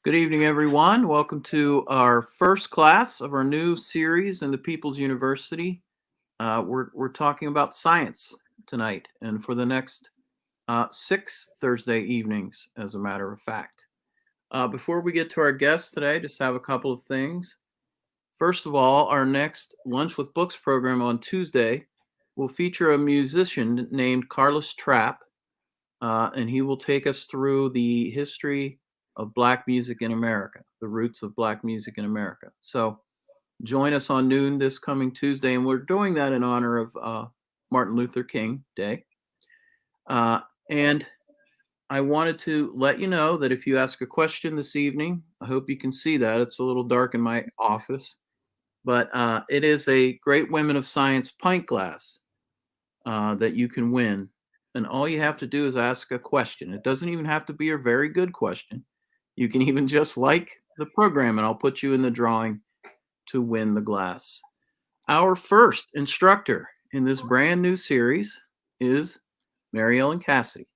Good evening, everyone. Welcome to our first class of our new series in the People's University. We're talking about science tonight and for the next 6 Thursday evenings, as a matter of fact. Before we get to our guests today, just have a couple of things. First of all, our next Lunch with Books program on Tuesday will feature a musician named Carlos Trapp, and he will take us through the history of Black music in America, the roots of Black music in America. So join us on noon this coming Tuesday, and we're doing that in honor of Martin Luther King Day. And I wanted to let you know that if you ask a question this evening, I hope you can see that. It's a little dark in my office, but it is a Great Women of Science pint glass that you can win. And all you have to do is ask a question. It doesn't even have to be a very good question. You can even just like the program, and I'll put you in the drawing to win the glass. Our first instructor in this brand new series is Mary Ellen Cassidy.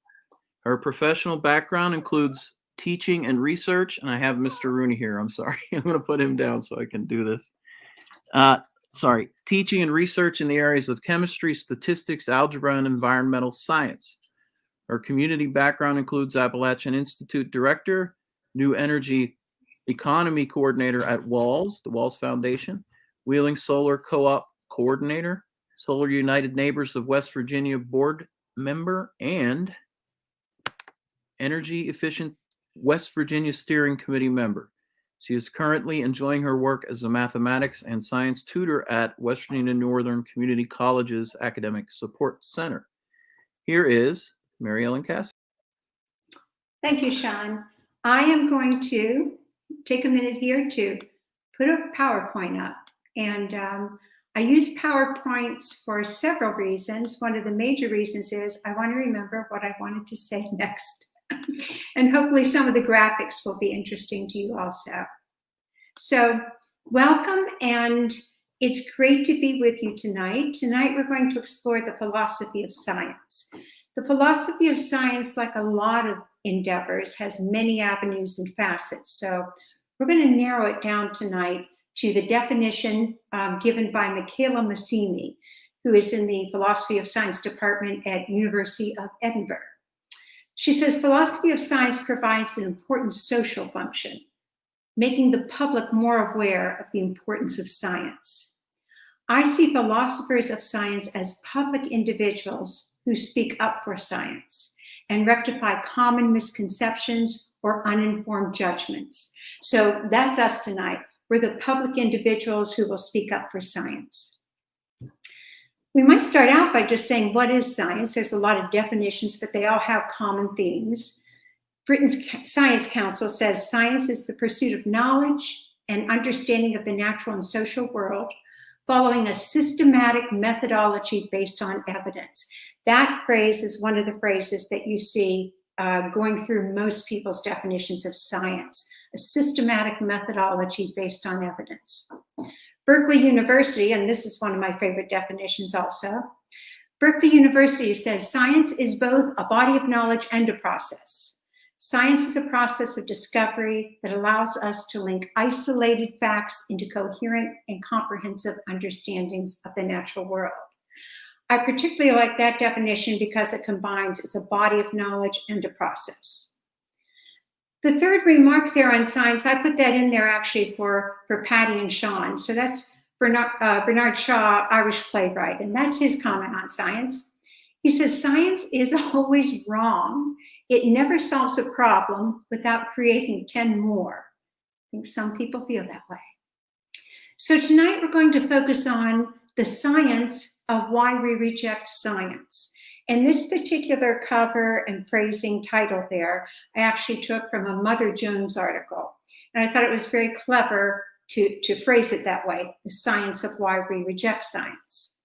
Her professional background includes teaching and research, and I have Mr. Rooney here. I'm sorry. I'm going to put him down so I can do this. Teaching and research in the areas of chemistry, statistics, algebra, and environmental science. Her community background includes Appalachian Institute Director, New Energy Economy Coordinator at WALS, the WALS Foundation, Wheeling Solar Co-op Coordinator, Solar United Neighbors of West Virginia Board Member, and Energy Efficient West Virginia Steering Committee Member. She is currently enjoying her work as a mathematics and science tutor at West Virginia Northern Community College's Academic Support Center. Here is Mary Ellen Cassidy. Thank you, Sean. I am going to take a minute here to put a PowerPoint up. And I use PowerPoints for several reasons. One of the major reasons is I want to remember what I wanted to say next. And hopefully some of the graphics will be interesting to you also. So welcome, and it's great to be with you tonight. Tonight we're going to explore the philosophy of science. The philosophy of science, like a lot of endeavors, has many avenues and facets. So we're going to narrow it down tonight to the definition given by Michaela Massimi, who is in the Philosophy of Science department at University of Edinburgh. She says, philosophy of science provides an important social function, making the public more aware of the importance of science. I see philosophers of science as public individuals who speak up for science and rectify common misconceptions or uninformed judgments. So that's us tonight. We're the public individuals who will speak up for science. We might start out by just saying, what is science? There's a lot of definitions, but they all have common themes. Britain's Science Council says science is the pursuit of knowledge and understanding of the natural and social world, following a systematic methodology based on evidence. That phrase is one of the phrases that you see going through most people's definitions of science, a systematic methodology based on evidence. Berkeley University, and this is one of my favorite definitions also, Berkeley University says science is both a body of knowledge and a process. Science is a process of discovery that allows us to link isolated facts into coherent and comprehensive understandings of the natural world. I particularly like that definition because it combines it's a body of knowledge and a process. The third remark there on science, I put that in there actually for Patty and Sean. So that's Bernard Shaw, Irish playwright, and that's his comment on science. He says, science is always wrong. It never solves a problem without creating 10 more. I think some people feel that way. So tonight we're going to focus on the science of why we reject science. And this particular cover and phrasing title there, I actually took from a Mother Jones article. And I thought it was very clever to phrase it that way, the science of why we reject science.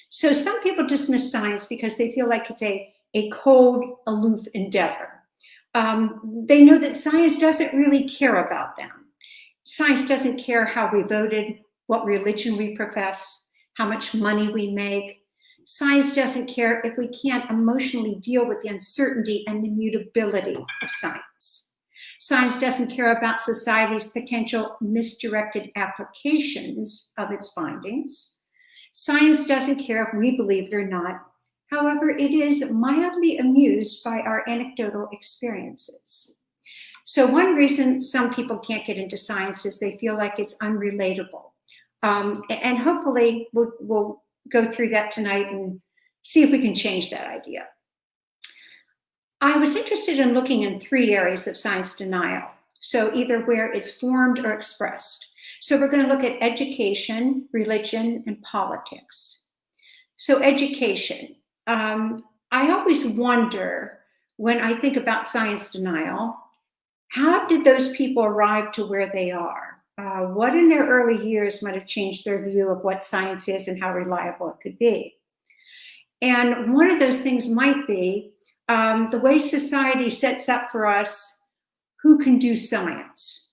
So some people dismiss science because they feel like it's a cold, aloof endeavor. They know that science doesn't really care about them. Science doesn't care how we voted, what religion we profess, how much money we make. Science doesn't care if we can't emotionally deal with the uncertainty and the mutability of science. Science doesn't care about society's potential misdirected applications of its findings. Science doesn't care if we believe it or not. However, it is mildly amused by our anecdotal experiences. So one reason some people can't get into science is they feel like it's unrelatable. And hopefully we'll go through that tonight and see if we can change that idea. I was interested in looking in 3 areas of science denial. So either where it's formed or expressed. So we're going to look at education, religion, and politics. So education. I always wonder when I think about science denial, how did those people arrive to where they are? What in their early years might have changed their view of what science is and how reliable it could be? And one of those things might be the way society sets up for us who can do science.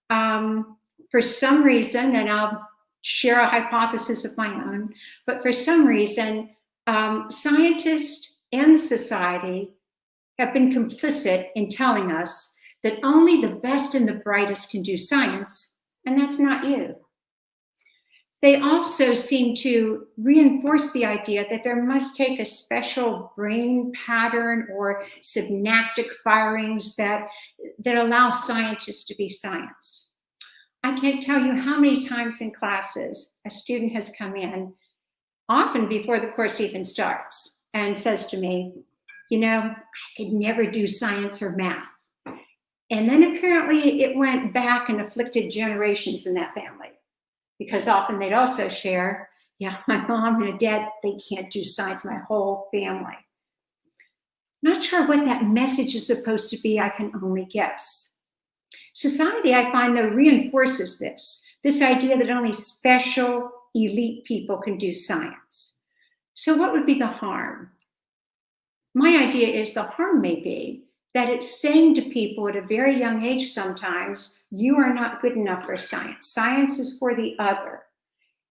For some reason, and I'll share a hypothesis of my own, but for some reason, scientists and society have been complicit in telling us that only the best and the brightest can do science, and that's not you. They also seem to reinforce the idea that there must take a special brain pattern or synaptic firings that allow scientists to be science. I can't tell you how many times in classes a student has come in, often before the course even starts, and says to me, you know, I could never do science or math. And then apparently it went back and afflicted generations in that family, because often they'd also share, yeah, my mom and dad, they can't do science, my whole family. Not sure what that message is supposed to be, I can only guess. Society, I find, though, reinforces this idea that only special, elite people can do science. So what would be the harm? My idea is the harm may be that it's saying to people at a very young age sometimes, you are not good enough for science. Science is for the other.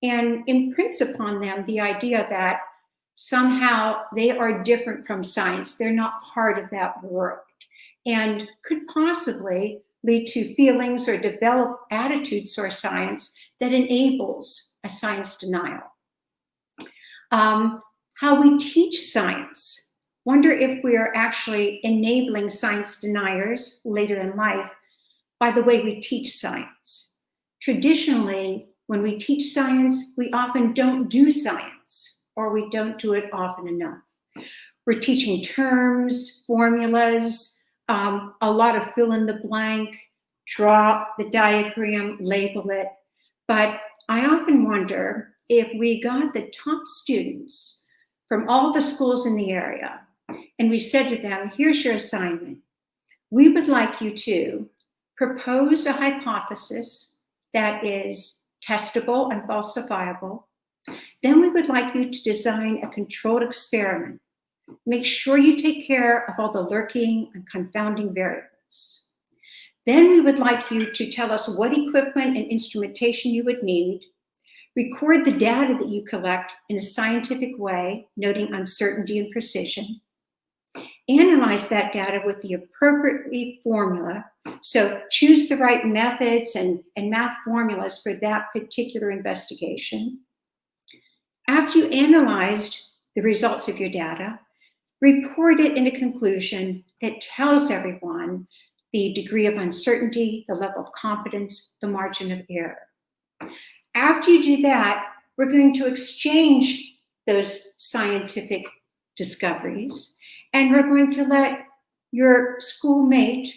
And imprints upon them the idea that somehow they are different from science. They're not part of that world. And could possibly lead to feelings or develop attitudes towards science that enables a science denial. How we teach science. Wonder if we are actually enabling science deniers later in life by the way we teach science. Traditionally, when we teach science, we often don't do science, or we don't do it often enough. We're teaching terms, formulas, a lot of fill in the blank, draw the diagram, label it. But I often wonder if we got the top students from all the schools in the area, and we said to them, here's your assignment. We would like you to propose a hypothesis that is testable and falsifiable. Then we would like you to design a controlled experiment. Make sure you take care of all the lurking and confounding variables. Then we would like you to tell us what equipment and instrumentation you would need. Record the data that you collect in a scientific way, noting uncertainty and precision. Analyze that data with the appropriate formula. So choose the right methods and math formulas for that particular investigation. After you analyzed the results of your data, report it in a conclusion that tells everyone the degree of uncertainty, the level of confidence, the margin of error. After you do that, we're going to exchange those scientific discoveries, and we're going to let your schoolmate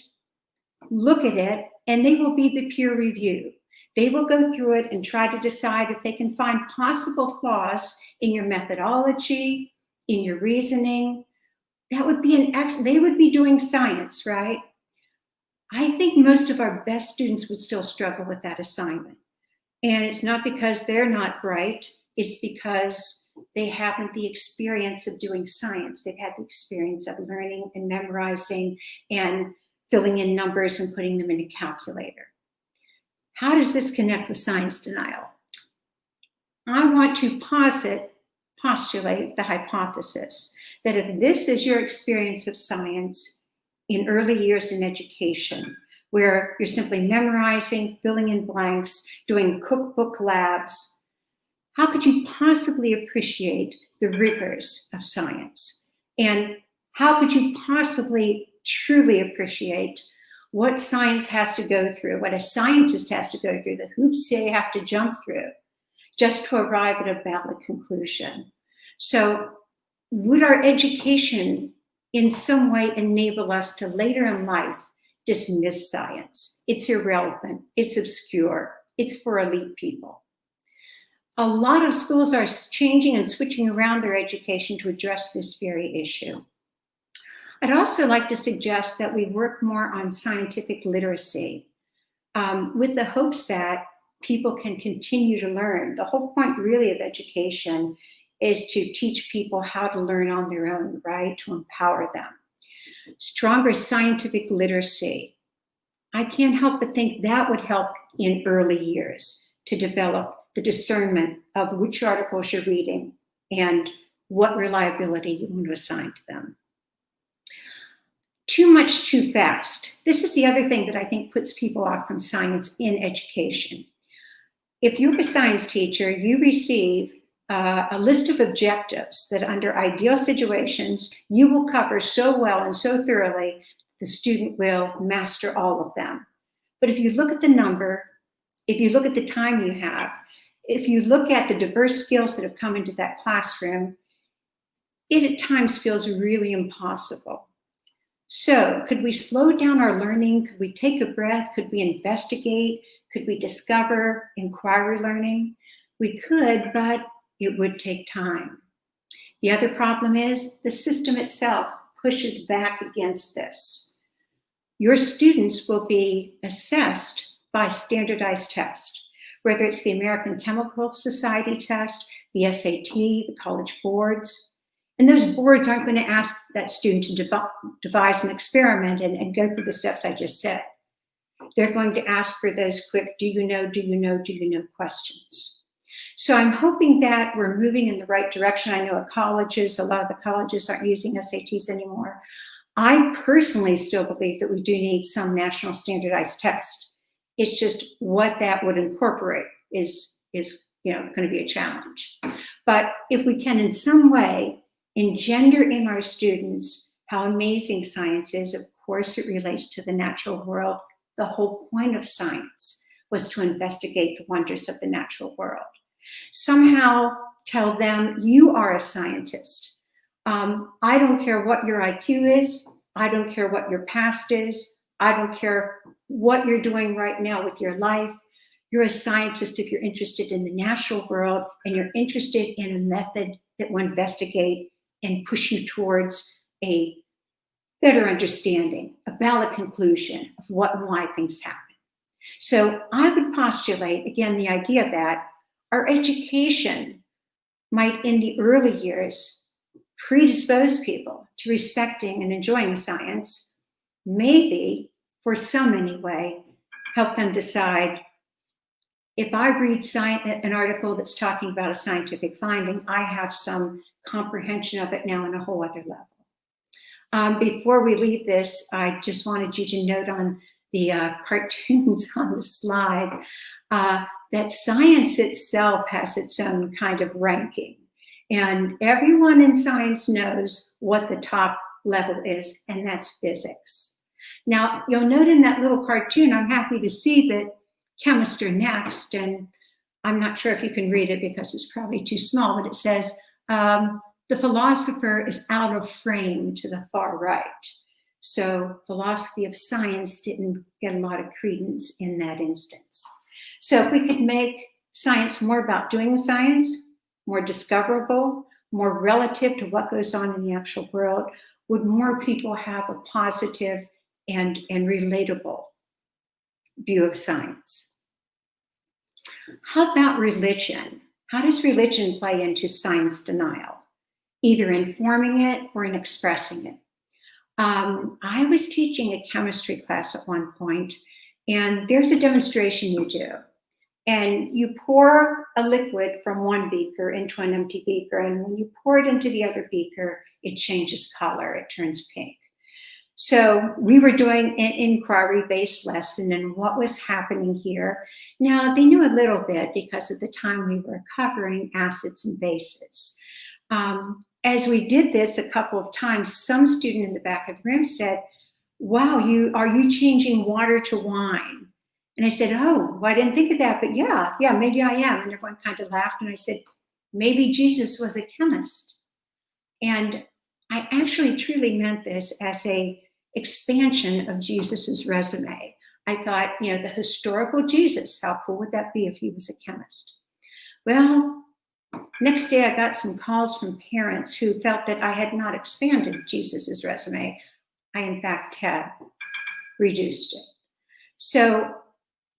look at it, and they will be the peer review. They will go through it and try to decide if they can find possible flaws in your methodology, in your reasoning. That would be they would be doing science, right? I think most of our best students would still struggle with that assignment. And it's not because they're not bright, it's because they haven't the experience of doing science. They've had the experience of learning and memorizing and filling in numbers and putting them in a calculator. How does this connect with science denial? I want to postulate the hypothesis that if this is your experience of science in early years in education, where you're simply memorizing, filling in blanks, doing cookbook labs. How could you possibly appreciate the rigors of science? And how could you possibly truly appreciate what science has to go through, what a scientist has to go through, the hoops they have to jump through just to arrive at a valid conclusion? So would our education in some way enable us to later in life dismiss science? It's irrelevant, it's obscure, it's for elite people. A lot of schools are changing and switching around their education to address this very issue. I'd also like to suggest that we work more on scientific literacy with the hopes that people can continue to learn. The whole point really of education is to teach people how to learn on their own, right? To empower them. Stronger scientific literacy. I can't help but think that would help in early years to develop the discernment of which articles you're reading and what reliability you want to assign to them. Too much too fast. This is the other thing that I think puts people off from science in education. If you're a science teacher, you receive a list of objectives that under ideal situations, you will cover so well and so thoroughly, the student will master all of them. But if you look at the number, if you look at the time you have, if you look at the diverse skills that have come into that classroom, it at times feels really impossible. So could we slow down our learning? Could we take a breath? Could we investigate? Could we discover inquiry learning? We could, but it would take time. The other problem is the system itself pushes back against this. Your students will be assessed by standardized tests, whether it's the American Chemical Society test, the SAT, the college boards. And those boards aren't going to ask that student to devise an experiment and go through the steps I just said. They're going to ask for those quick, do you know questions. So I'm hoping that we're moving in the right direction. I know at colleges, a lot of the colleges aren't using SATs anymore. I personally still believe that we do need some national standardized test. It's just what that would incorporate is going to be a challenge. But if we can in some way engender in our students how amazing science is, of course it relates to the natural world. The whole point of science was to investigate the wonders of the natural world. Somehow tell them, you are a scientist. I don't care what your IQ is. I don't care what your past is. I don't care what you're doing right now with your life. You're a scientist if you're interested in the natural world and you're interested in a method that will investigate and push you towards a better understanding, a valid conclusion of what and why things happen. So I would postulate, again, the idea that our education might, in the early years, predispose people to respecting and enjoying science, maybe, for some anyway, help them decide, if I read an article that's talking about a scientific finding, I have some comprehension of it now on a whole other level. Before we leave this, I just wanted you to note on the cartoons on the slide that science itself has its own kind of ranking. And everyone in science knows what the top level is, and that's physics. Now, you'll note in that little cartoon, I'm happy to see that chemists are next, and I'm not sure if you can read it because it's probably too small, but it says, the philosopher is out of frame to the far right. So philosophy of science didn't get a lot of credence in that instance. So if we could make science more about doing science, more discoverable, more relative to what goes on in the actual world, would more people have a positive and relatable view of science? How about religion? How does religion play into science denial, either in forming it or in expressing it? I was teaching a chemistry class at one point, and there's a demonstration you do. And you pour a liquid from one beaker into an empty beaker, and when you pour it into the other beaker, it changes color, it turns pink. So we were doing an inquiry-based lesson and what was happening here. Now, they knew a little bit because at the time we were covering acids and bases. As we did this a couple of times, some student in the back of the room said, wow, are you changing water to wine? And I said, oh, well, I didn't think of that, but yeah, maybe I am. And everyone kind of laughed. And I said, maybe Jesus was a chemist. And I actually truly meant this as a expansion of Jesus's resume. I thought, the historical Jesus, how cool would that be if he was a chemist? Well, next day I got some calls from parents who felt that I had not expanded Jesus's resume. I, in fact, had reduced it. So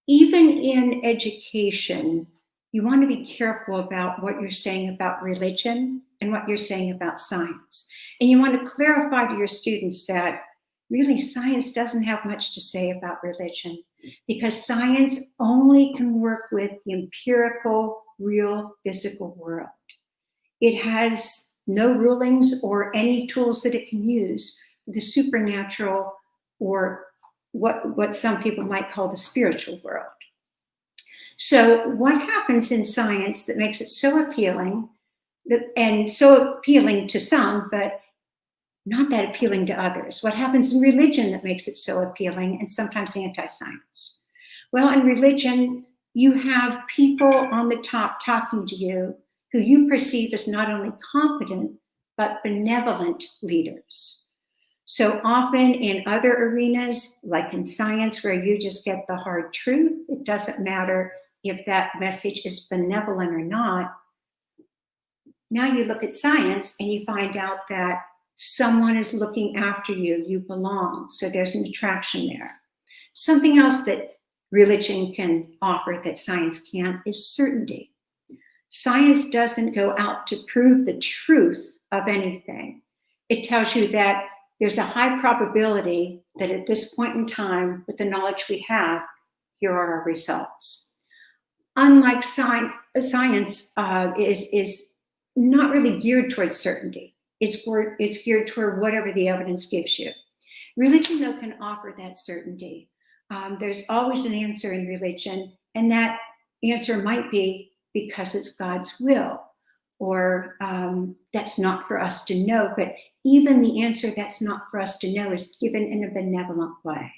even in education, you want to be careful about what you're saying about religion and what you're saying about science. And you want to clarify to your students that really science doesn't have much to say about religion, because science only can work with the empirical, real, physical world. It has no rulings or any tools that it can use for the supernatural, or what some people might call the spiritual world. So what happens in science that makes it so appealing, and so appealing to some, but not that appealing to others? What happens in religion that makes it so appealing and sometimes anti-science? Well, in religion, you have people on the top talking to you who you perceive as not only competent, but benevolent leaders. So often in other arenas, like in science, where you just get the hard truth, it doesn't matter if that message is benevolent or not. Now you look at science and you find out that someone is looking after you, you belong, so there's an attraction there. Something else that religion can offer that science can't is certainty. Science doesn't go out to prove the truth of anything. It tells you that there's a high probability that at this point in time, with the knowledge we have, here are our results. Unlike science is not really geared towards certainty. It's geared toward whatever the evidence gives you. Religion, though, can offer that certainty. There's always an answer in religion, and that answer might be because it's God's will, or that's not for us to know. But even the answer that's not for us to know is given in a benevolent way.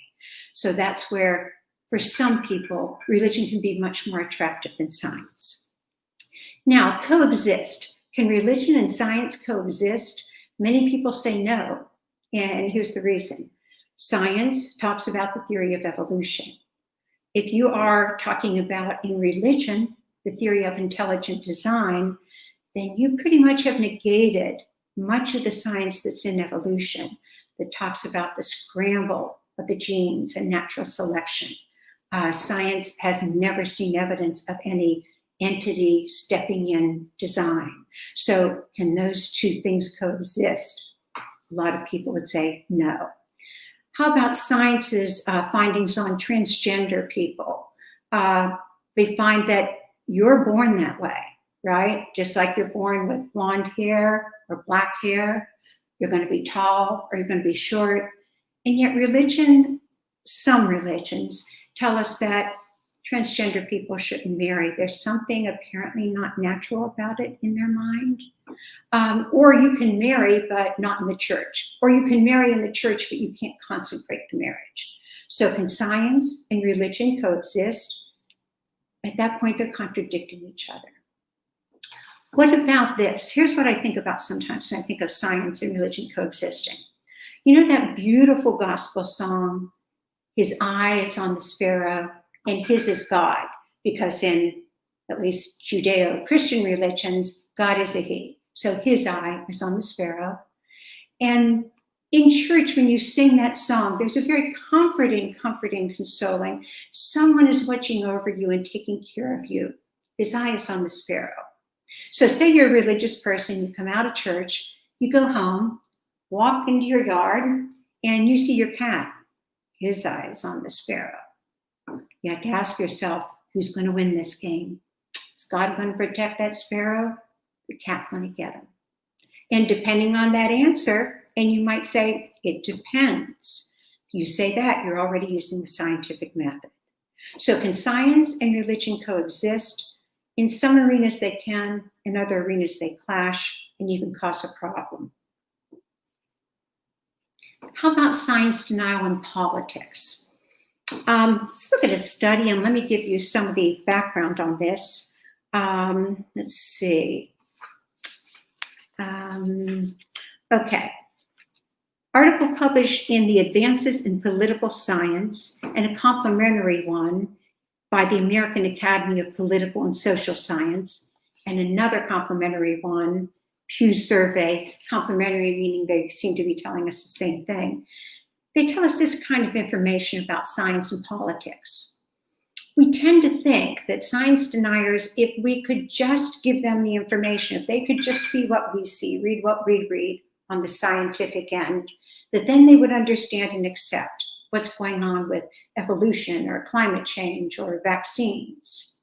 So that's where, for some people, religion can be much more attractive than science. Now, coexist. Can religion and science coexist? Many people say no, and here's the reason. Science talks about the theory of evolution. If you are talking about, in religion, the theory of intelligent design, then you pretty much have negated much of the science that's in evolution that talks about the scramble of the genes and natural selection. Science has never seen evidence of any entity stepping in design. So can those two things coexist? A lot of people would say no. How about science's findings on transgender people? They find that you're born that way, right? Just like you're born with blonde hair or black hair, you're going to be tall or you're going to be short. And yet religion, some religions, tell us that transgender people shouldn't marry. There's something apparently not natural about it in their mind. Or you can marry, but not in the church. Or you can marry in the church, but you can't consecrate the marriage. So can science and religion coexist? At that point, they're contradicting each other. What about this? Here's what I think about sometimes when I think of science and religion coexisting. You know that beautiful gospel song, "His eye is on the sparrow, and his is God," because in at least Judeo-Christian religions, God is a he. So his eye is on the sparrow. And in church, when you sing that song, there's a very comforting, consoling. Someone is watching over you and taking care of you. His eye is on the sparrow. So say you're a religious person, you come out of church, you go home, walk into your yard, and you see your cat. His eye is on the sparrow. You have to ask yourself, who's going to win this game? Is God going to protect that sparrow? The cat going to get him? And depending on that answer, and you might say, It depends. You say that, you're already using the scientific method. So can science and religion coexist? In some arenas they can, in other arenas they clash and even cause a problem. How about science denial in politics? Let's look at a study, and let me give you some of the background on this. Let's see. Okay. Article published in the Advances in Political Science, and a complementary one by the American Academy of Political and Social Science, and another complementary one, Pew Survey, complementary meaning they seem to be telling us the same thing. They tell us this kind of information about science and politics. We tend to think that science deniers, if we could just give them the information, if they could just see what we see, read what we read on the scientific end, that then they would understand and accept what's going on with evolution or climate change or vaccines.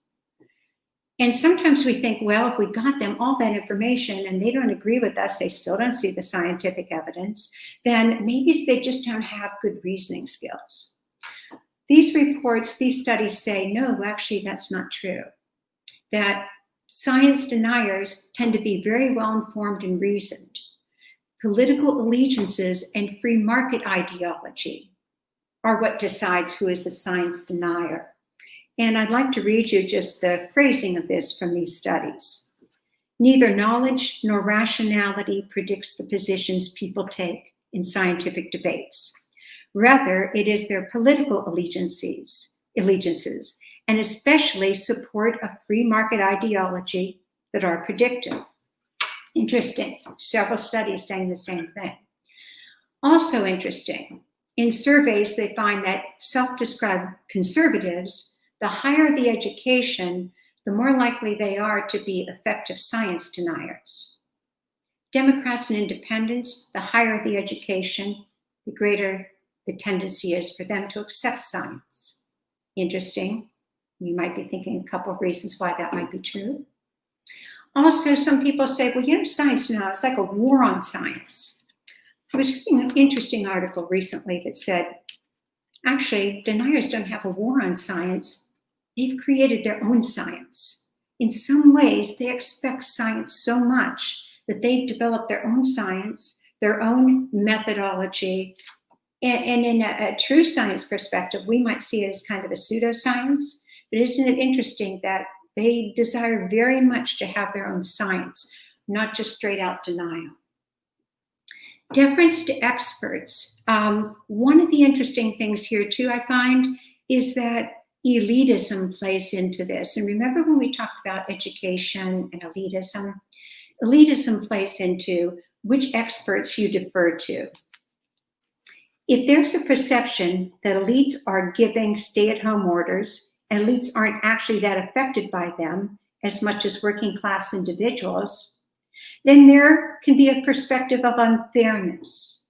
And sometimes we think, well, if we got them all that information and they don't agree with us, they still don't see the scientific evidence, then maybe they just don't have good reasoning skills. These reports, these studies say, no, actually, that's not true. That science deniers tend to be very well informed and reasoned. Political allegiances and free market ideology are what decides who is a science denier. And I'd like to read you just the phrasing of this from these studies. Neither knowledge nor rationality predicts the positions people take in scientific debates. Rather, it is their political allegiances, and especially support of free market ideology that are predictive. Interesting. Several studies saying the same thing. Also interesting, in surveys, they find that self-described conservatives, the higher the education, the more likely they are to be effective science deniers. Democrats and independents, the higher the education, the greater the tendency is for them to accept science. Interesting. You might be thinking a couple of reasons why that might be true. Also, some people say, well, you know, science now, it's like a war on science. I was reading an interesting article recently that said, actually, deniers don't have a war on science. They've created their own science. In some ways, they expect science so much that they've developed their own science, their own methodology. And in a true science perspective, we might see it as kind of a pseudoscience. But isn't it interesting that they desire very much to have their own science, not just straight out denial? Deference to experts. One of the interesting things here too, I find, is that elitism plays into this. And remember when we talked about education and elitism? Elitism plays into which experts you defer to. If there's a perception that elites are giving stay-at-home orders, and elites aren't actually that affected by them as much as working class individuals, then there can be a perspective of unfairness.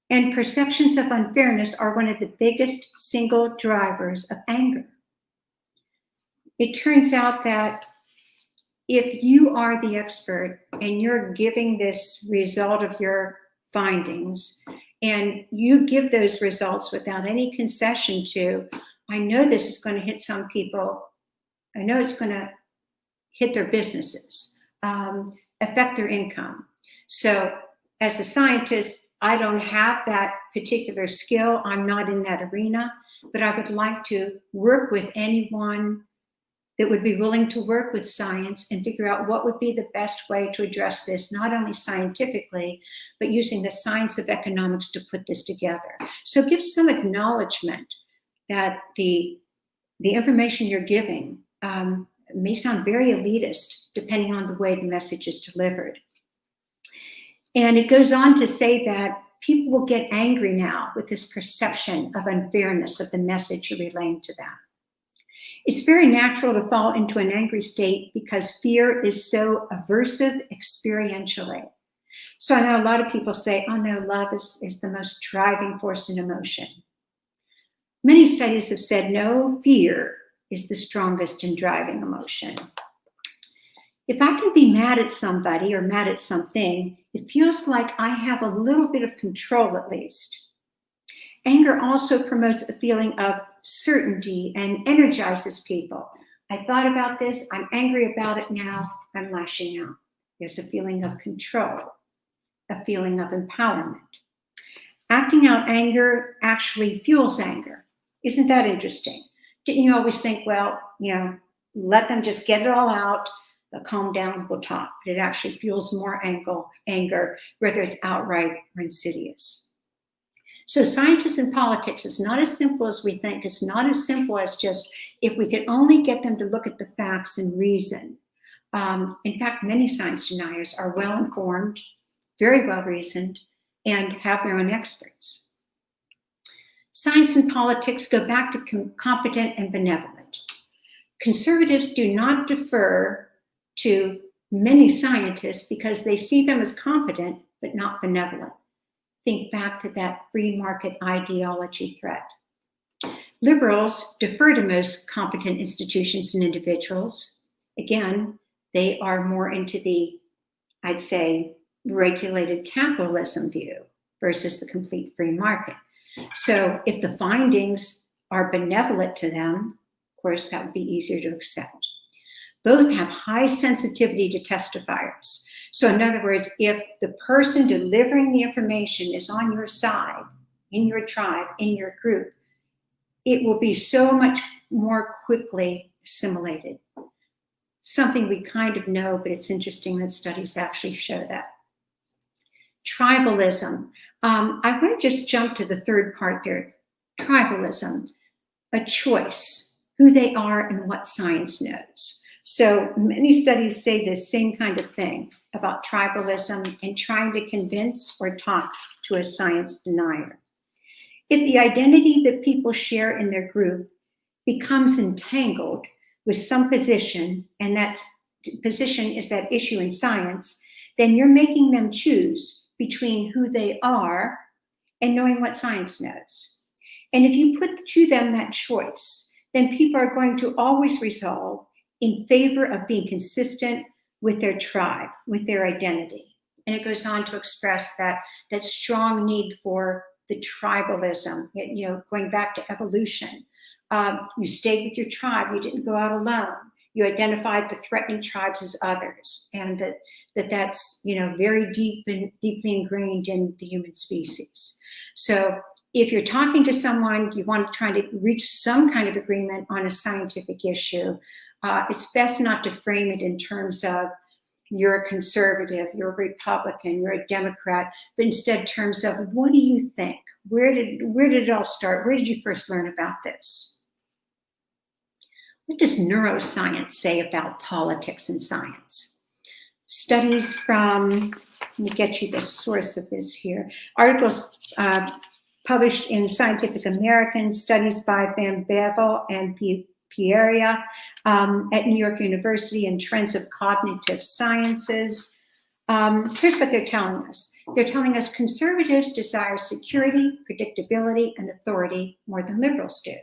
And perceptions of unfairness are one of the biggest single drivers of anger. It turns out that if you are the expert and you're giving this result of your findings, and you give those results without any concession to, I know this is going to hit some people, I know it's going to hit their businesses, affect their income. So as a scientist, I don't have that particular skill. I'm not in that arena, but I would like to work with anyone that would be willing to work with science and figure out what would be the best way to address this, not only scientifically, but using the science of economics to put this together. So give some acknowledgement that the information you're giving may sound very elitist, depending on the way the message is delivered. And it goes on to say that people will get angry now with this perception of unfairness of the message you're relaying to them. It's very natural to fall into an angry state because fear is so aversive experientially. So I know a lot of people say, oh no, love is the most driving force in emotion. Many studies have said no, fear is the strongest in driving emotion. If I can be mad at somebody or mad at something, it feels like I have a little bit of control at least. Anger also promotes a feeling of certainty and energizes people. I thought about this, I'm angry about it now, I'm lashing out. There's a feeling of control, a feeling of empowerment. Acting out anger actually fuels anger. Isn't that interesting? Didn't you always think, well, let them just get it all out, they'll calm down, we'll talk. But it actually fuels more anger, whether it's outright or insidious. So scientists and politics is not as simple as we think. It's not as simple as just if we could only get them to look at the facts and reason. In fact, many science deniers are well-informed, very well-reasoned, and have their own experts. Science and politics go back to competent and benevolent. Conservatives do not defer to many scientists because they see them as competent but not benevolent. Think back to that free market ideology threat. Liberals defer to most competent institutions and individuals. Again, they are more into the, I'd say, regulated capitalism view versus the complete free market. So if the findings are benevolent to them, of course, that would be easier to accept. Both have high sensitivity to testifiers. So in other words, if the person delivering the information is on your side, in your tribe, in your group, it will be so much more quickly assimilated. Something we kind of know, but it's interesting that studies actually show that. Tribalism. I want to just jump to the third part there. Tribalism, a choice, who they are and what science knows. So many studies say the same kind of thing about tribalism and trying to convince or talk to a science denier. If the identity that people share in their group becomes entangled with some position, and that position is at issue in science, then you're making them choose between who they are and knowing what science knows. And if you put to them that choice, then people are going to always resolve in favor of being consistent with their tribe, with their identity. And it goes on to express that strong need for the tribalism, going back to evolution. You stayed with your tribe, you didn't go out alone. You identified the threatening tribes as others, and that's very deeply ingrained in the human species. So if you're talking to someone, you want to try to reach some kind of agreement on a scientific issue, it's best not to frame it in terms of you're a conservative, you're a Republican, you're a Democrat, but instead terms of what do you think? Where did it all start? Where did you first learn about this? What does neuroscience say about politics and science? Studies from, let me get you the source of this here, articles published in Scientific American, studies by Van Bevel and Pieria at New York University, and Trends of Cognitive Sciences. Here's what they're telling us. They're telling us conservatives desire security, predictability, and authority more than liberals do.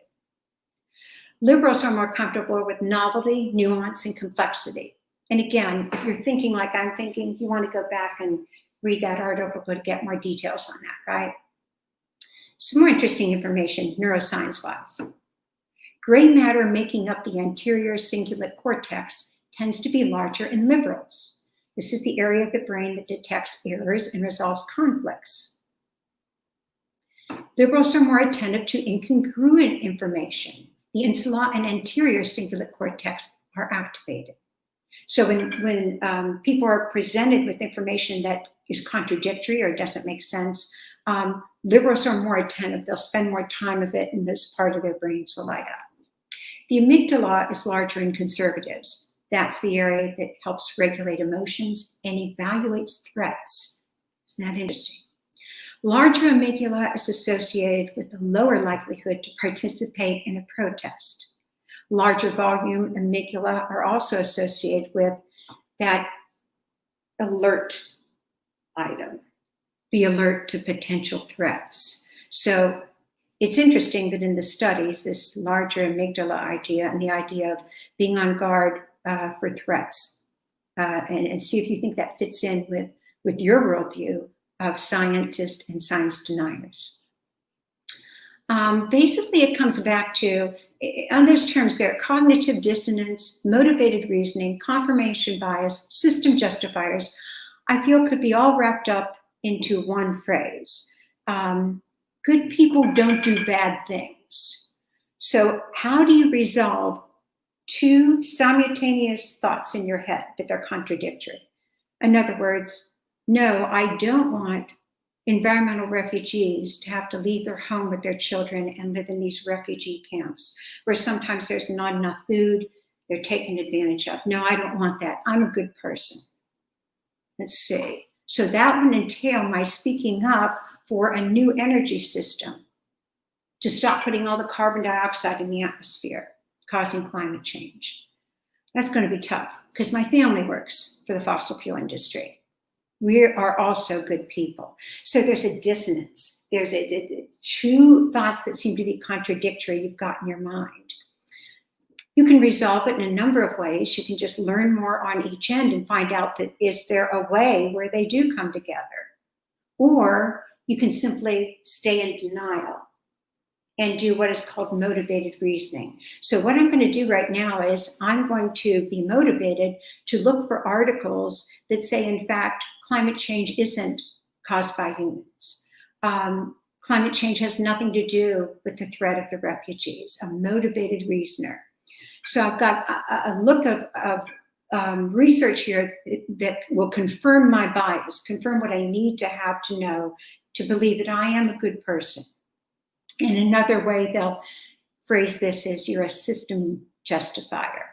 Liberals are more comfortable with novelty, nuance, and complexity. And again, if you're thinking like I'm thinking, you want to go back and read that article to get more details on that, right? Some more interesting information, neuroscience-wise. Gray matter making up the anterior cingulate cortex tends to be larger in liberals. This is the area of the brain that detects errors and resolves conflicts. Liberals are more attentive to incongruent information. The insula and anterior cingulate cortex are activated. So when people are presented with information that is contradictory or doesn't make sense, liberals are more attentive. They'll spend more time of it, and this part of their brains will light up. The amygdala is larger in conservatives. That's the area that helps regulate emotions and evaluates threats. Isn't that interesting? Larger amygdala is associated with a lower likelihood to participate in a protest. Larger volume amygdala are also associated with that alert item, be alert to potential threats. So it's interesting that in the studies, this larger amygdala idea and the idea of being on guard for threats and see if you think that fits in with your worldview of scientists and science deniers. Basically, it comes back to, on those terms there, cognitive dissonance, motivated reasoning, confirmation bias, system justifiers, I feel could be all wrapped up into one phrase. Good people don't do bad things. So how do you resolve two simultaneous thoughts in your head that they're contradictory? In other words, no, I don't want environmental refugees to have to leave their home with their children and live in these refugee camps where sometimes there's not enough food, they're taken advantage of. No, I don't want that. I'm a good person. Let's see. So that would entail my speaking up for a new energy system to stop putting all the carbon dioxide in the atmosphere, causing climate change. That's going to be tough because my family works for the fossil fuel industry. We are also good people. So there's a dissonance. There's two thoughts that seem to be contradictory you've got in your mind. You can resolve it in a number of ways. You can just learn more on each end and find out that is there a way where they do come together? Or you can simply stay in denial and do what is called motivated reasoning. So what I'm going to do right now is I'm going to be motivated to look for articles that say, in fact, climate change isn't caused by humans. Climate change has nothing to do with the threat of the refugees, a motivated reasoner. So I've got a look of research here that will confirm my bias, confirm what I need to have to know to believe that I am a good person. And another way they'll phrase this is you're a system justifier.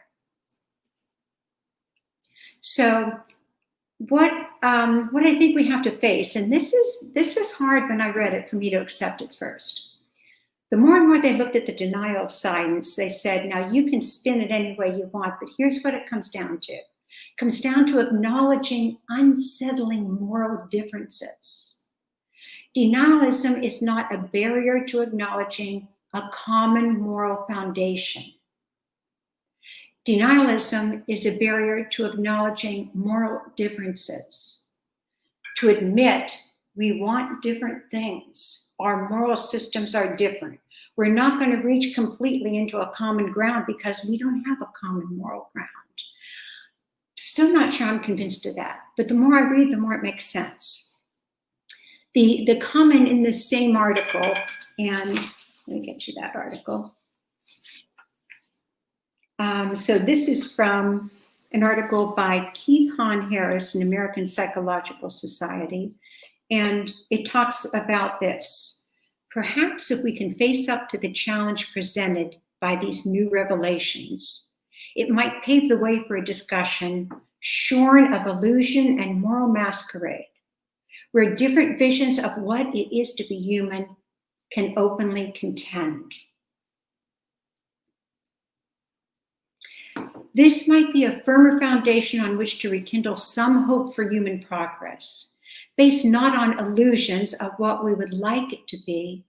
So what I think we have to face, and this was hard when I read it for me to accept it first. The more and more they looked at the denial of science, they said, now you can spin it any way you want, but here's what it comes down to. It comes down to acknowledging unsettling moral differences. Denialism is not a barrier to acknowledging a common moral foundation. Denialism is a barrier to acknowledging moral differences. To admit we want different things. Our moral systems are different. We're not going to reach completely into a common ground because we don't have a common moral ground. Still not sure I'm convinced of that, but the more I read, the more it makes sense. The comment in this same article, and let me get you that article. So this is from an article by Keith Hahn Harris in American Psychological Society, and it talks about this. Perhaps if we can face up to the challenge presented by these new revelations, it might pave the way for a discussion shorn of illusion and moral masquerade, where different visions of what it is to be human can openly contend. This might be a firmer foundation on which to rekindle some hope for human progress, based not on illusions of what we would like it to be,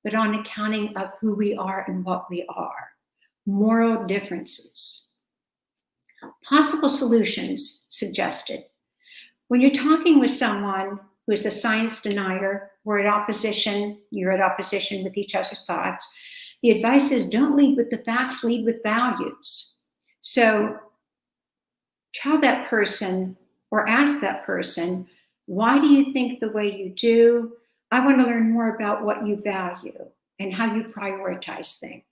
but on accounting of who we are and what we are, moral differences. Possible solutions suggested. When you're talking with someone who is a science denier, you're at opposition with each other's thoughts, the advice is don't lead with the facts, lead with values. So tell that person or ask that person, why do you think the way you do? I want to learn more about what you value and how you prioritize things.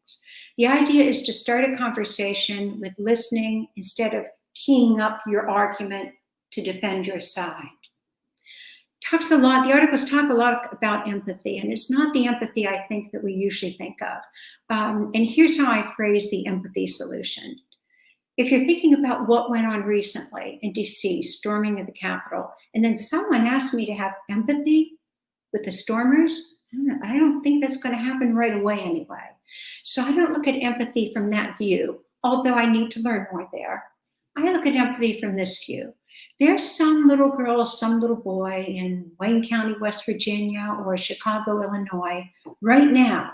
The idea is to start a conversation with listening instead of keying up your argument to defend your side. The articles talk a lot about empathy, and it's not the empathy I think that we usually think of. And here's how I phrase the empathy solution. If you're thinking about what went on recently in DC, storming of the Capitol, and then someone asked me to have empathy with the stormers, I don't think that's going to happen right away anyway. So I don't look at empathy from that view, although I need to learn more there. I look at empathy from this view. There's some little girl, some little boy in Wayne County, West Virginia, or Chicago, Illinois, right now,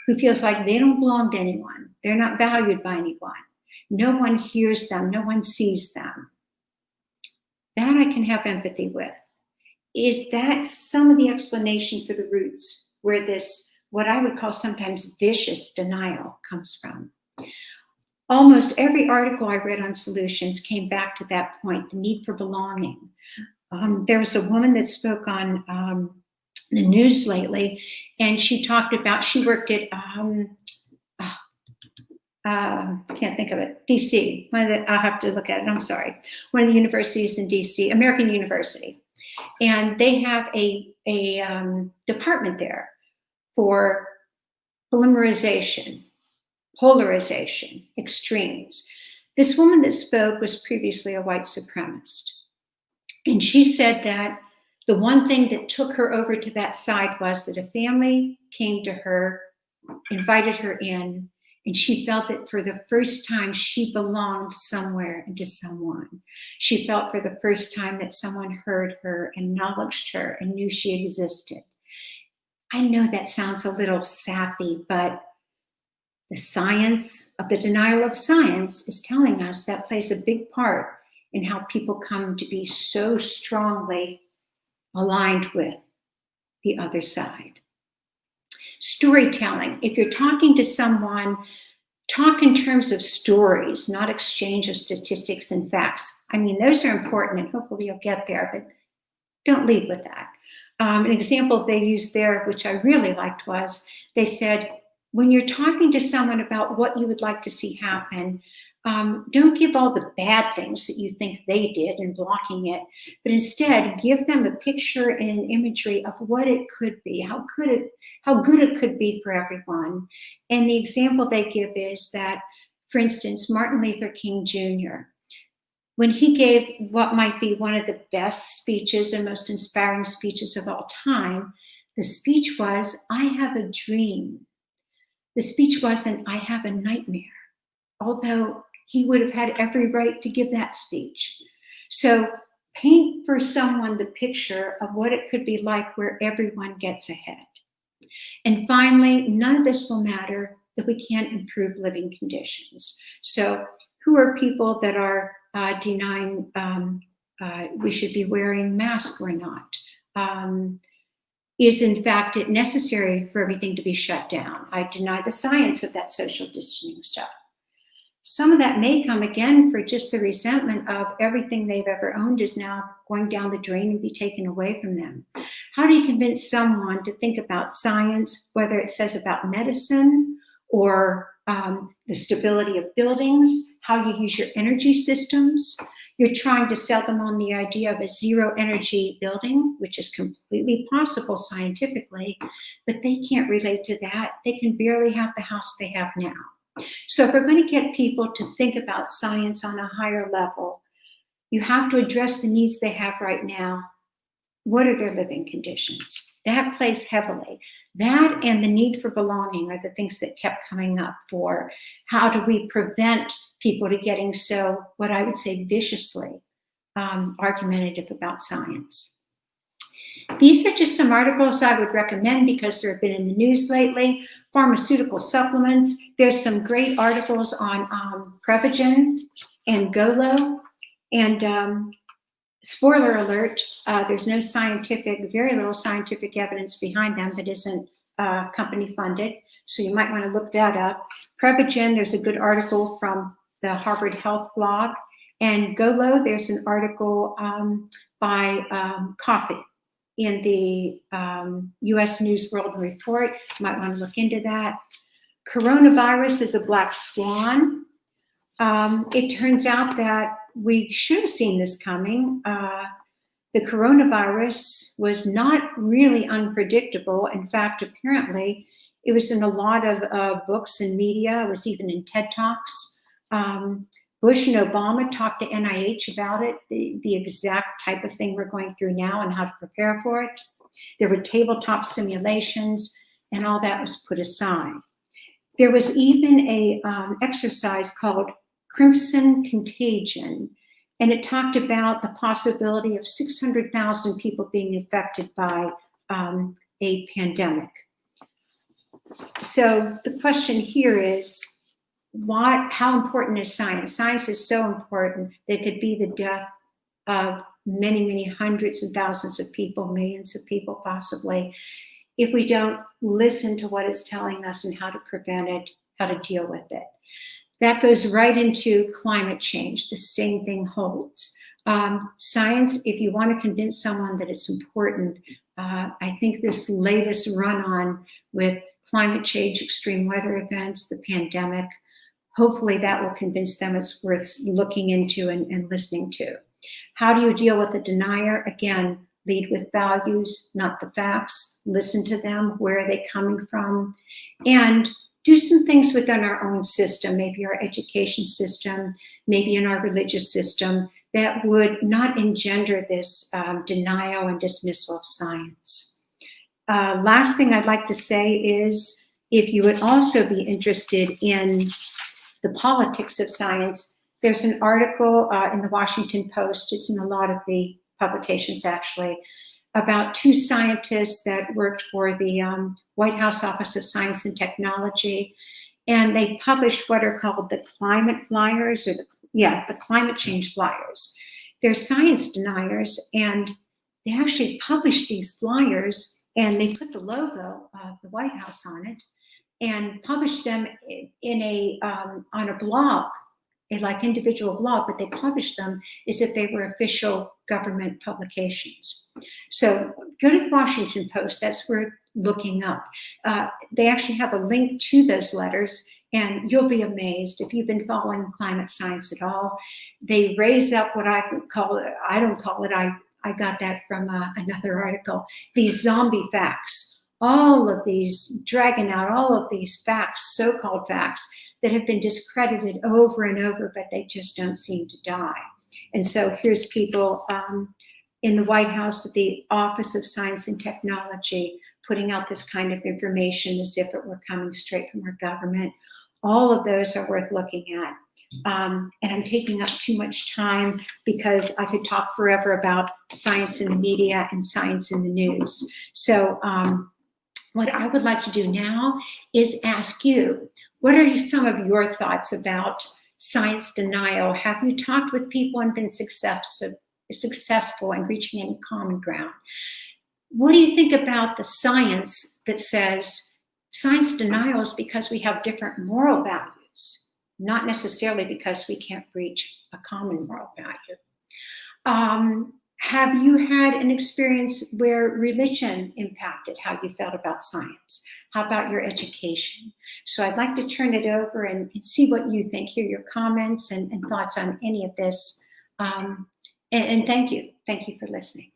who feels like they don't belong to anyone. They're not valued by anyone. No one hears them. No one sees them. that I can have empathy with. Is that some of the explanation for the roots where this, what I would call sometimes vicious denial, comes from? Almost every article I read on solutions came back to that point, the need for belonging. There was a woman that spoke on the news lately, and she talked about, she worked at, I can't think of it, DC. I'll have to look at it, I'm sorry. One of the universities in DC, American University. And they have a department there for polymerization, polarization, extremes. This woman that spoke was previously a white supremacist. And she said that the one thing that took her over to that side was that a family came to her, invited her in, and she felt that for the first time she belonged somewhere and to someone. She felt for the first time that someone heard her, acknowledged her, and knew she existed. I know that sounds a little sappy, but the science of the denial of science is telling us that plays a big part in how people come to be so strongly aligned with the other side. Storytelling. If you're talking to someone, talk in terms of stories, not exchange of statistics and facts. I mean, those are important, and hopefully you'll get there, but don't lead with that. An example they used there, which I really liked, was they said, when you're talking to someone about what you would like to see happen, don't give all the bad things that you think they did and blocking it, but instead give them a picture and an imagery of what it could be, how good it could be for everyone. And the example they give is that, for instance, Martin Luther King Jr., when he gave what might be one of the best speeches and most inspiring speeches of all time, the speech was, "I have a dream." The speech wasn't, "I have a nightmare," although he would have had every right to give that speech. So paint for someone the picture of what it could be like where everyone gets ahead. And finally, none of this will matter if we can't improve living conditions. So who are people that are denying we should be wearing masks or not? Is in fact it necessary for everything to be shut down? I deny the science of that social distancing stuff. Some of that may come again for just the resentment of everything they've ever owned is now going down the drain and be taken away from them. How do you convince someone to think about science, whether it says about medicine or the stability of buildings, how you use your energy systems? You're trying to sell them on the idea of a zero energy building, which is completely possible scientifically, but they can't relate to that. They can barely have the house they have now. So if we're going to get people to think about science on a higher level, you have to address the needs they have right now. What are their living conditions? That plays heavily. That and the need for belonging are the things that kept coming up for how do we prevent people to getting so, what I would say, viciously argumentative about science. These are just some articles I would recommend because they've been in the news lately. Pharmaceutical supplements. There's some great articles on Prevagen and Golo. And spoiler alert, there's no scientific, very little scientific evidence behind them that isn't company funded. So you might want to look that up. Prevagen, there's a good article from the Harvard Health blog. And Golo, there's an article by Coffee in the US News World Report. You might want to look into that. Coronavirus is a black swan. It turns out that we should have seen this coming. The coronavirus was not really unpredictable. In fact, apparently, it was in a lot of books and media. It was even in TED Talks. Bush and Obama talked to NIH about it, the exact type of thing we're going through now and how to prepare for it. There were tabletop simulations, and all that was put aside. There was even a exercise called Crimson Contagion, and it talked about the possibility of 600,000 people being affected by a pandemic. So the question here is, how important is science? Science is so important that it could be the death of many, many hundreds and thousands of people, millions of people possibly, if we don't listen to what it's telling us and how to prevent it, how to deal with it. That goes right into climate change. The same thing holds. Science, if you want to convince someone that it's important, I think this latest run-on with climate change, extreme weather events, the pandemic, hopefully that will convince them it's worth looking into and listening to. How do you deal with the denier? Again, lead with values, not the facts. Listen to them. Where are they coming from? And do some things within our own system, maybe our education system, maybe in our religious system, that would not engender this denial and dismissal of science. Last thing I'd like to say is, if you would also be interested in the politics of science, there's an article in the Washington Post, it's in a lot of the publications actually, about two scientists that worked for the White House Office of Science and Technology, and they published what are called the climate flyers, or the climate change flyers. They're science deniers, and they actually published these flyers, and they put the logo of the White House on it, and published them in on a blog, like individual blog, but they published them as if they were official government publications. So go to the Washington Post, that's worth looking up. They actually have a link to those letters, and you'll be amazed if you've been following climate science at all. They raise up what I call it, I don't call it, I got that from another article, these zombie facts. All of these, dragging out all of these facts, so-called facts, that have been discredited over and over, but they just don't seem to die. And so here's people in the White House at the Office of Science and Technology putting out this kind of information as if it were coming straight from our government. All of those are worth looking at. And I'm taking up too much time because I could talk forever about science in the media and science in the news. So what I would like to do now is ask you, what are some of your thoughts about science denial? Have you talked with people and been successful in reaching any common ground? What do you think about the science that says science denial is because we have different moral values, not necessarily because we can't reach a common moral value? Have you had an experience where religion impacted how you felt about science? How about your education? So I'd like to turn it over and see what you think, hear your comments and thoughts on any of this. And thank you. Thank you for listening.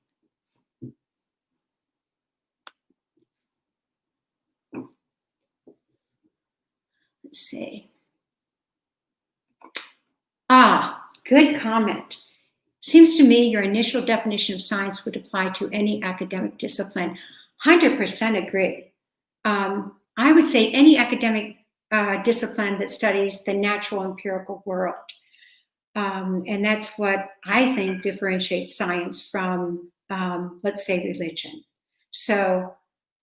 Let's see. Good comment. Seems to me your initial definition of science would apply to any academic discipline. 100% agree. I would say any academic discipline that studies the natural empirical world. And that's what I think differentiates science from, let's say, religion. So